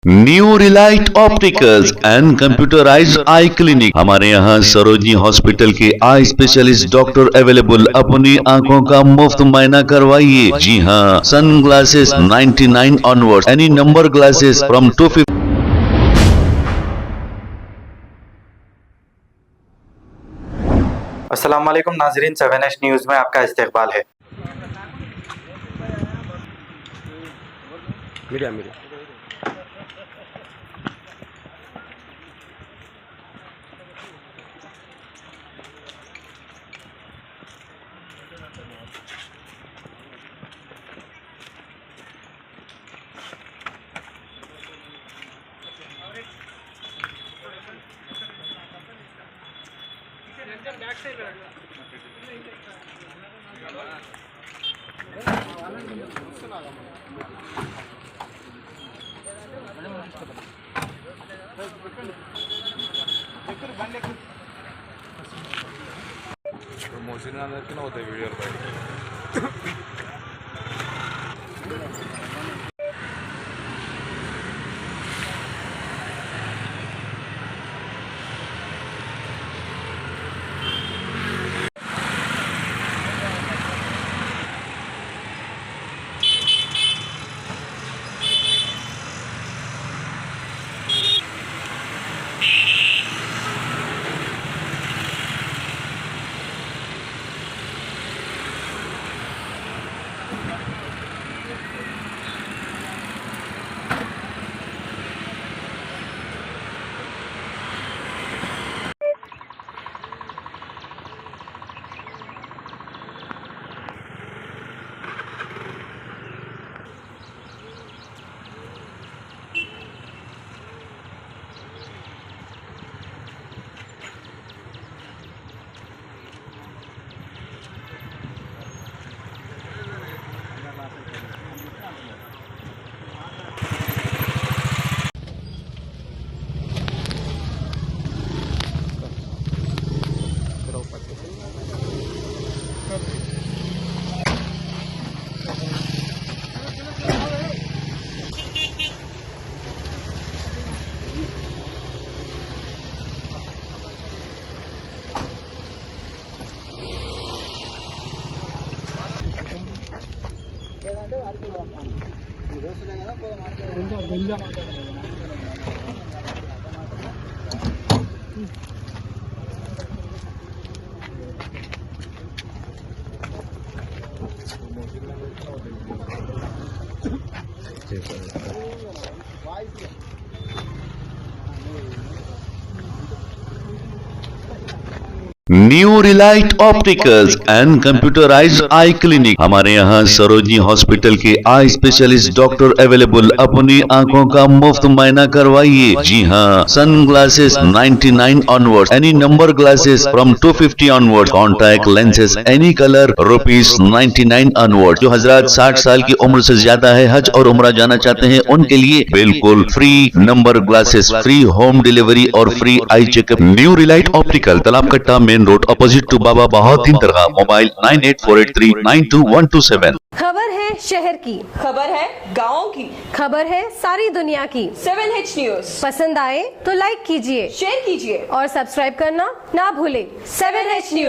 New Relight opticals and computerised I clinic. हमारे यहाँ Sarojini hospital के आई स्पेशलिस्ट डॉक्टर अवेलेबल। अपनी आंखों का मुफ्त मुआयना करवाइए। जी हाँ, sunglasses 99 onward, any number glasses from 250। अस्सलाम वालेकुम नाजरीन, 7H न्यूज़ में आपका इस्तकबाल है। मीडिया ప్రమోషన్ అందరికీ అవుతాయి వీడియోలు బయట. New Relight opticals and computerised I clinic. हमारे यहाँ सरोजनी हॉस्पिटल के आई स्पेशलिस्ट डॉक्टर अवेलेबल। अपनी आंखों का मुफ्त मुआयना करवाइए। जी हाँ, sunglasses 99 onward, any number glasses from 250 onward, contact lenses any colour ₹99 onward. जो हजरात 60 साल की उम्र से ज्यादा है, हज और उम्रा जाना चाहते हैं, उनके लिए बिल्कुल free number glasses, free home delivery और free eye checkup. New relight optical, Talab Katta, main road, opposite to Baba Bahauddin Dargah. Mobile 9848392127। खबर है शहर की, खबर है गाँव की, खबर है सारी दुनिया की। 7H न्यूज़ पसंद आए तो लाइक कीजिए, शेयर कीजिए और सब्सक्राइब करना ना भूले। 7H news.